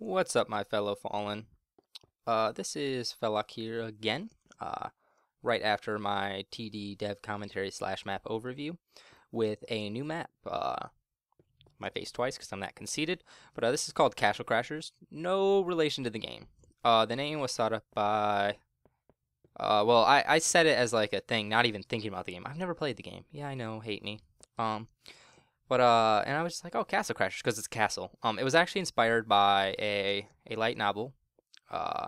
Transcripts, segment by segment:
What's up, my fellow Fallen? This is FellLock here again, right after my TD dev commentary slash map overview with a new map. My face twice because I'm that conceited, but this is called Castle Crashers. No relation to the game. The name was thought up by, well, I said it as like a thing, not even thinking about the game. I've never played the game. Yeah, I know, hate me. Um, and I was just like, oh, Castle Crashers because it's castle. It was actually inspired by a light novel uh,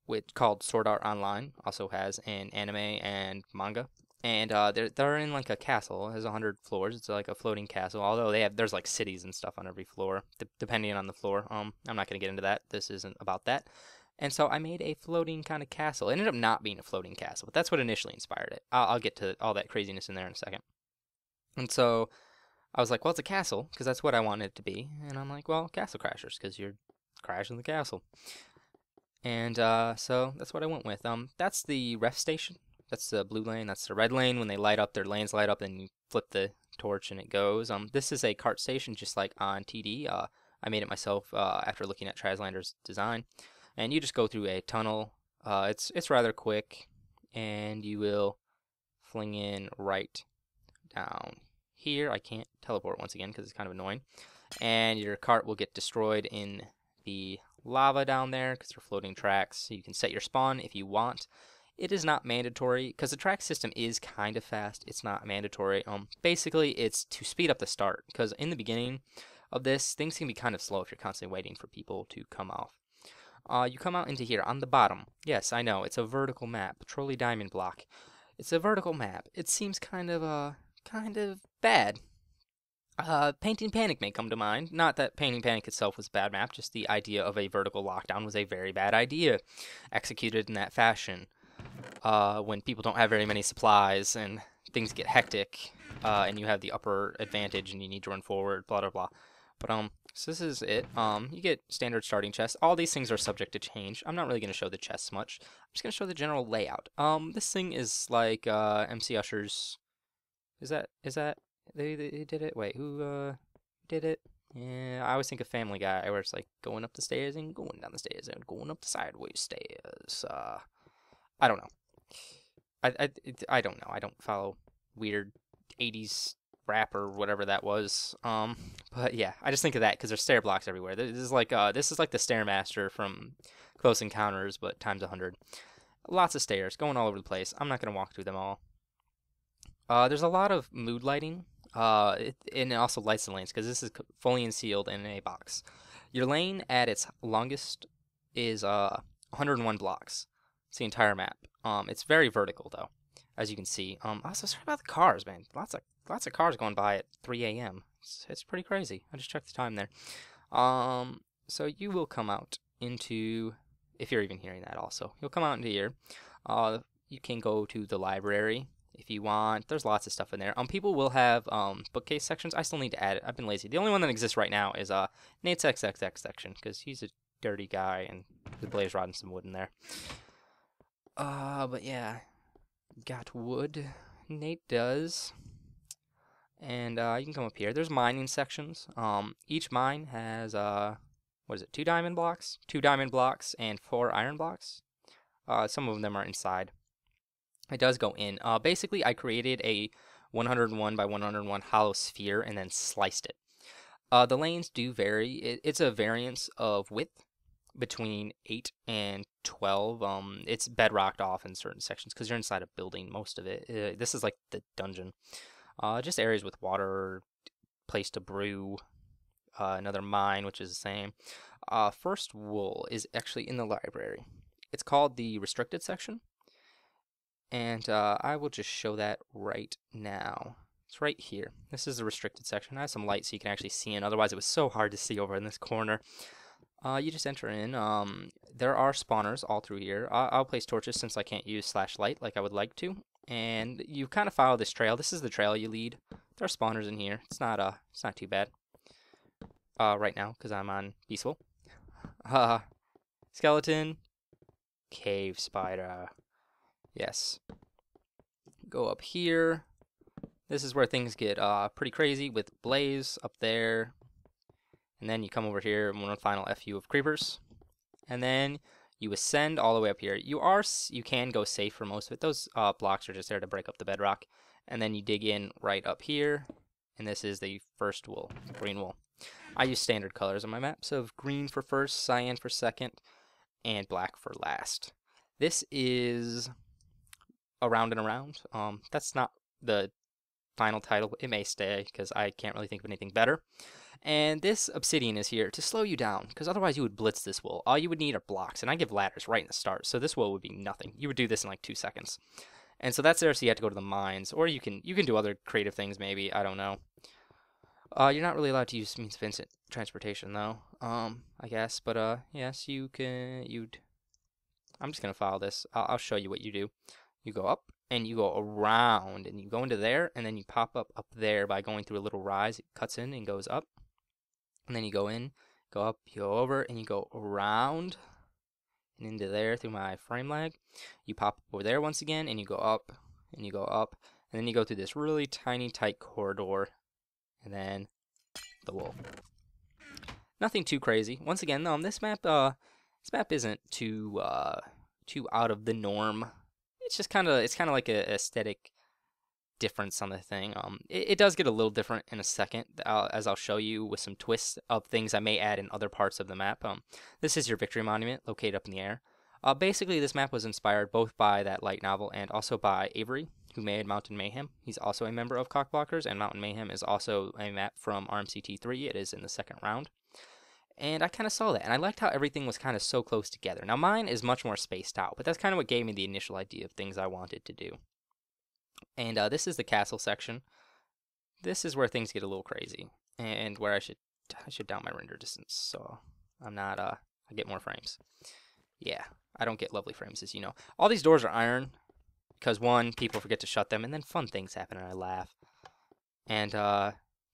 which called Sword Art Online, also has an anime and manga. And they're in like a castle. It has 100 floors. It's like a floating castle. Although there's like cities and stuff on every floor, depending on the floor. I'm not gonna get into that. This isn't about that. And so I made a floating kind of castle. It ended up not being a floating castle, but that's what initially inspired it. I'll get to all that craziness in there in a second. And so I was like, well, it's a castle because that's what I wanted it to be. And I'm like, well, Castle Crashers because you're crashing the castle. And so that's what I went with. That's the ref station. That's the blue lane. That's the red lane. When they light up, their lanes light up, then you flip the torch and it goes. This is a cart station, just like on TD. I made it myself after looking at Traslander's design, and you just go through a tunnel. It's rather quick, and you will fling in right down here. I can't teleport once again because it's kind of annoying, and your cart will get destroyed in the lava down there because they're floating tracks. You can set your spawn if you want. It is not mandatory because the track system is kind of fast. It's not mandatory. Basically, it's to speed up the start because in the beginning of this, things can be kind of slow if you're constantly waiting for people to come off. You come out into here on the bottom. Yes, I know it's a vertical map. Trolley Diamond Block. It's a vertical map. It seems kind of bad. Painting Panic may come to mind. Not that Painting Panic itself was a bad map, just the idea of a vertical lockdown was a very bad idea, executed in that fashion. When people don't have very many supplies and things get hectic, and you have the upper advantage and you need to run forward, blah blah blah. But so this is it. You get standard starting chests. All these things are subject to change. I'm not really gonna show the chests much. I'm just gonna show the general layout. This thing is like MC Usher's. Is that they did it? Wait, who did it? Yeah, I always think of Family Guy, where it's like going up the stairs and going down the stairs and going up the sideways stairs. I don't know. I don't know. I don't follow weird 80s rap or whatever that was. But yeah, I just think of that because there's stair blocks everywhere. This is like the Stairmaster from Close Encounters, but times 100. Lots of stairs going all over the place. I'm not gonna walk through them all. There's a lot of mood lighting. And it also lights the lanes because this is fully sealed in a box. Your lane at its longest is 101 blocks. It's the entire map. It's very vertical though, as you can see. Also sorry about the cars, man. Lots of cars going by at 3 a.m. It's pretty crazy. I just checked the time there. So you will come out into, if you're even hearing that also, you'll come out into here. You can go to the library if you want. There's lots of stuff in there. People will have bookcase sections. I still need to add it. I've been lazy. The only one that exists right now is Nate's XXX section because he's a dirty guy and the blaze rod and some wood in there. But yeah, got wood. Nate does. And you can come up here. There's mining sections. Each mine has what is it? 2 diamond blocks, 2 diamond blocks, and 4 iron blocks. Some of them are inside. It does go in. Basically, I created a 101 by 101 hollow sphere and then sliced it. The lanes do vary. It's a variance of width between 8 and 12. It's bedrocked off in certain sections because you're inside a building, most of it. This is like the dungeon. Just areas with water, place to brew, another mine, which is the same. First wool is actually in the library. It's called the restricted section. And I will just show that right now. It's right here. This is the restricted section. I have some light so you can actually see in. Otherwise, it was so hard to see over in this corner. You just enter in. There are spawners all through here. I'll place torches since I can't use /light like I would like to. And you kind of follow this trail. This is the trail you lead. There are spawners in here. It's not too bad. Right now because I'm on peaceful. Skeleton, cave spider. Yes. Go up here. This is where things get pretty crazy with blaze up there. and then you come over here and one final FU of creepers, and then you ascend all the way up here. You can go safe for most of it. Those blocks are just there to break up the bedrock, and then you dig in right up here, and this is the first wool, green wool. I use standard colors on my maps of green for first, cyan for second, and black for last. This is Around and Around. That's not the final title. It may stay because I can't really think of anything better. And this obsidian is here to slow you down, because otherwise you would blitz this wool. All you would need are blocks, and I give ladders right in the start, so this wool would be nothing. You would do this in like 2 seconds. And so that's there, so you have to go to the mines, or you can do other creative things maybe, I don't know. You're not really allowed to use means of instant transportation though, I guess, but yes, I'm just gonna follow this. I'll show you what you do. You go up, and you go around, and you go into there, and then you pop up there by going through a little rise. It cuts in and goes up, and then you go in, go up, you go over, and you go around and into there through my frame lag. You pop up over there once again, and you go up, and you go up, and then you go through this really tiny, tight corridor, and then the wool. Nothing too crazy. Once again, this map isn't too out of the norm. It's just kind of like a aesthetic difference on the thing. It does get a little different in a second, as I'll show you with some twists of things I may add in other parts of the map. This is your Victory Monument, located up in the air. Basically, this map was inspired both by that light novel and also by Avery, who made Mountain Mayhem. He's also a member of Cockblockers, and Mountain Mayhem is also a map from RMCT 3. It is in the second round. And I kind of saw that, and I liked how everything was kind of so close together. Now, mine is much more spaced out, but that's kind of what gave me the initial idea of things I wanted to do. And this is the castle section. This is where things get a little crazy, and where I should down my render distance, so I'm not, I get more frames. Yeah, I don't get lovely frames, as you know. All these doors are iron, because 1, people forget to shut them, and then fun things happen, and I laugh. And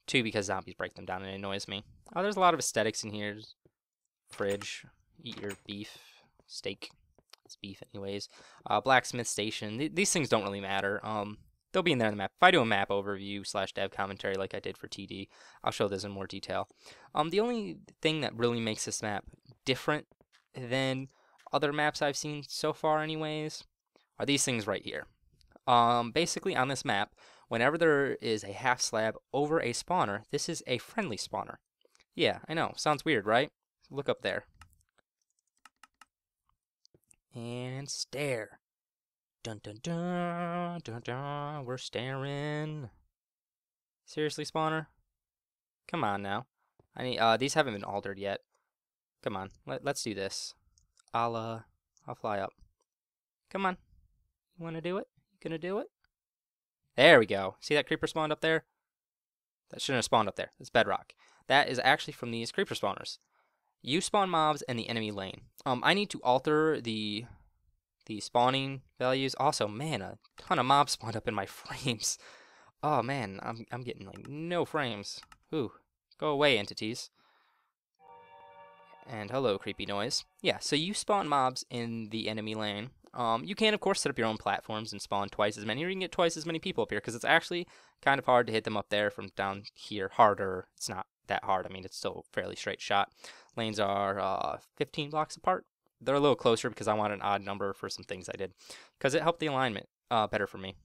2, because zombies break them down, and it annoys me. Oh, there's a lot of aesthetics in here. Fridge, eat your beef, steak. It's beef anyways. Blacksmith station. These things don't really matter. They'll be in there in the map. If I do a map overview / dev commentary like I did for TD, I'll show this in more detail. The only thing that really makes this map different than other maps I've seen so far anyways are these things right here. Basically on this map, whenever there is a half slab over a spawner, this is a friendly spawner. Yeah, I know. Sounds weird, right? Look up there. And stare. Dun dun dun dun dun. We're staring. Seriously, spawner? Come on now. I need these haven't been altered yet. Come on. Let's do this. I'll fly up. Come on. You wanna do it? You gonna do it? There we go. See that creeper spawned up there? That shouldn't have spawned up there. It's bedrock. That is actually from these creeper spawners. You spawn mobs in the enemy lane. I need to alter the spawning values. Also, man, a ton of mobs spawned up in my frames. Oh man, I'm getting like no frames. Ooh, go away, entities. And hello, creepy noise. Yeah, so you spawn mobs in the enemy lane. You can, of course, set up your own platforms and spawn twice as many, or you can get twice as many people up here, because it's actually kind of hard to hit them up there from down here. Harder. It's not that hard. I mean, it's still a fairly straight shot. Lanes are 15 blocks apart. They're a little closer because I want an odd number for some things I did, because it helped the alignment better for me.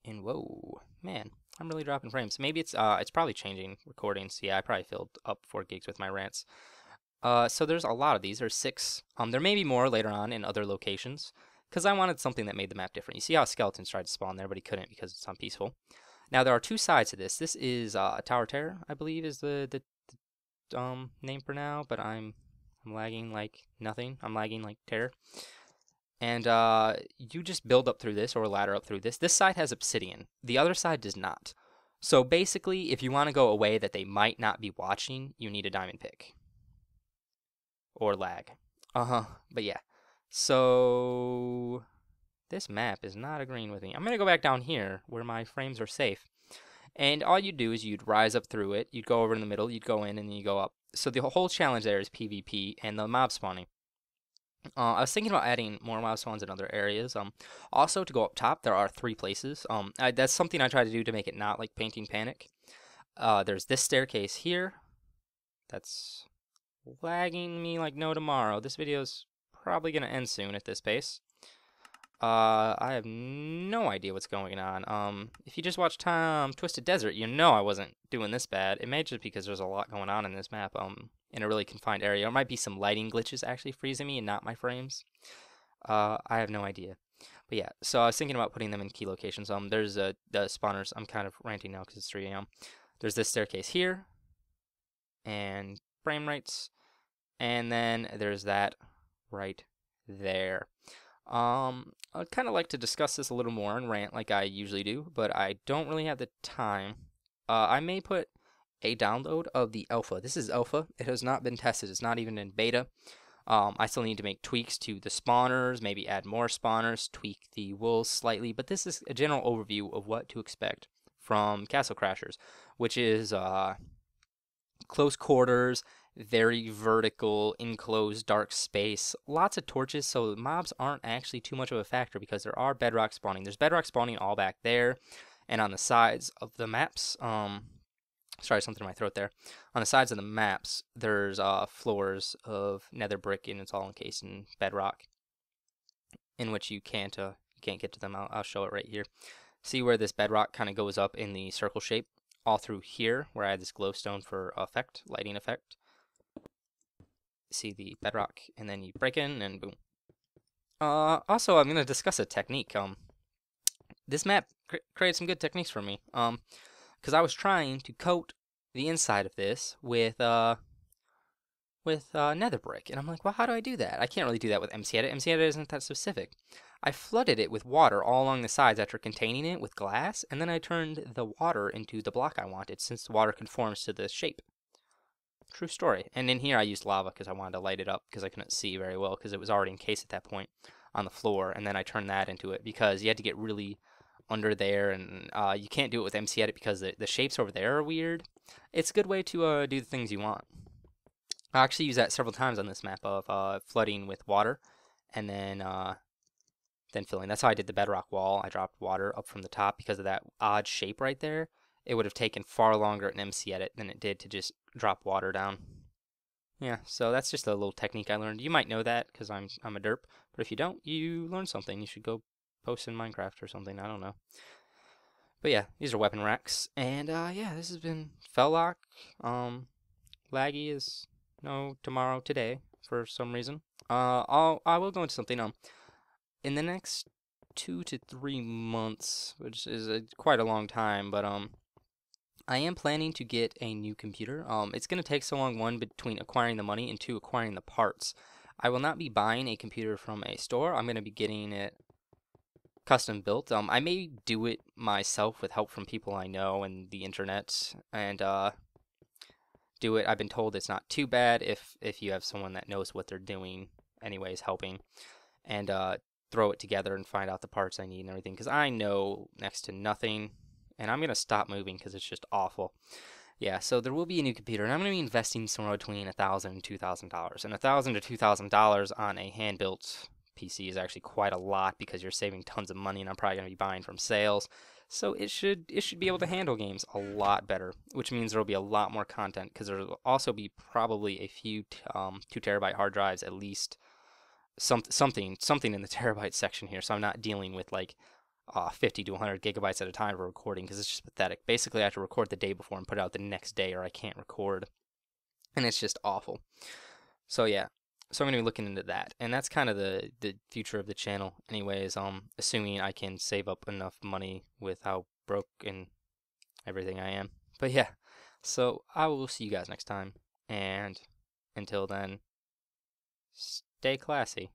And whoa, man, I'm really dropping frames. Maybe it's probably changing recordings. Yeah, I probably filled up 4 gigs with my rants. So there's a lot of these. There's 6. There may be more later on in other locations, because I wanted something that made the map different. You see how skeletons tried to spawn there, but he couldn't because it's unpeaceful. Now there are 2 sides to this. This is Tower Terror, I believe, is the name for now, but I'm lagging like nothing. I'm lagging like terror. And you just build up through this or ladder up through this. This side has obsidian. The other side does not. So basically, if you want to go away that they might not be watching, you need a diamond pick. Or lag. But yeah. So this map is not agreeing with me. I'm going to go back down here where my frames are safe. And all you do is you'd rise up through it. You'd go over in the middle. You'd go in and then you go up. So the whole challenge there is PvP and the mob spawning. I was thinking about adding more mob spawns in other areas. Also, to go up top, there are 3 places. That's something I try to do to make it not like Painting Panic. There's this staircase here. that's lagging me like no tomorrow. This video's probably gonna end soon at this pace. I have no idea what's going on. If you just watched Twisted Desert, you know I wasn't doing this bad. It may just because there's a lot going on in this map, in a really confined area. There might be some lighting glitches actually freezing me and not my frames. I have no idea. But yeah, so I was thinking about putting them in key locations. There's the spawners. I'm kind of ranting now because it's 3 a.m. There's this staircase here, and frame rates, and then there's that right there. I'd kind of like to discuss this a little more and rant like I usually do, but I don't really have the time. I may put a download of the alpha. This is alpha. It has not been tested. It's not even in beta. I still need to make tweaks to the spawners, maybe add more spawners, tweak the wolves slightly, but this is a general overview of what to expect from Castle Crashers, which is close quarters, very vertical, enclosed, dark space, lots of torches, so mobs aren't actually too much of a factor because there are bedrock spawning. There's bedrock spawning all back there and on the sides of the maps. Sorry, something in my throat there. On the sides of the maps, there's floors of nether brick, and it's all encased in bedrock, in which you can't get to them. I'll show it right here. See where this bedrock kind of goes up in the circle shape? All through here, where I had this glowstone for effect, lighting effect. See the bedrock, and then you break in, and boom. Also, I'm going to discuss a technique. This map created some good techniques for me. Because I was trying to coat the inside of this with nether brick, and I'm like, well, how do I do that? I can't really do that with MC-Edit. MC-Edit isn't that specific. I flooded it with water all along the sides after containing it with glass, and then I turned the water into the block I wanted, since the water conforms to the shape. True story. And in here I used lava because I wanted to light it up because I couldn't see very well because it was already encased at that point on the floor, and then I turned that into it because you had to get really under there, and you can't do it with MC-Edit because the shapes over there are weird. It's a good way to do the things you want. I actually use that several times on this map of flooding with water and then filling. That's how I did the bedrock wall. I dropped water up from the top because of that odd shape right there. It would have taken far longer in MC-Edit than it did to just drop water down. Yeah, so that's just a little technique I learned. You might know that because I'm a derp, but if you don't, you learn something. You should go post in Minecraft or something. I don't know. But yeah, these are weapon racks, and yeah, this has been FellLock. Laggy is no tomorrow today for some reason. I will go into something. In the next 2 to 3 months, which is quite a long time, but I am planning to get a new computer. It's going to take so long, one, between acquiring the money, and two, acquiring the parts. I will not be buying a computer from a store. I'm going to be getting it custom built. I may do it myself with help from people I know and the internet, and do it. I've been told it's not too bad if you have someone that knows what they're doing anyways helping, and throw it together and find out the parts I need and everything, because I know next to nothing, and I'm going to stop moving because it's just awful. Yeah, so there will be a new computer, and I'm going to be investing somewhere between $1,000 and $2,000. And $1,000 to $2,000 on a hand-built PC is actually quite a lot because you're saving tons of money, and I'm probably going to be buying from sales. So it should be able to handle games a lot better, which means there will be a lot more content because there will also be probably a few 2 terabyte hard drives at least. Something in the terabyte section here, so I'm not dealing with like 50 to 100 gigabytes at a time for recording because it's just pathetic. Basically, I have to record the day before and put it out the next day, or I can't record, and it's just awful. So yeah, so I'm gonna be looking into that, and that's kind of the future of the channel, anyways. Assuming I can save up enough money with how broke and everything I am. But yeah, so I will see you guys next time, and until then, stay classy.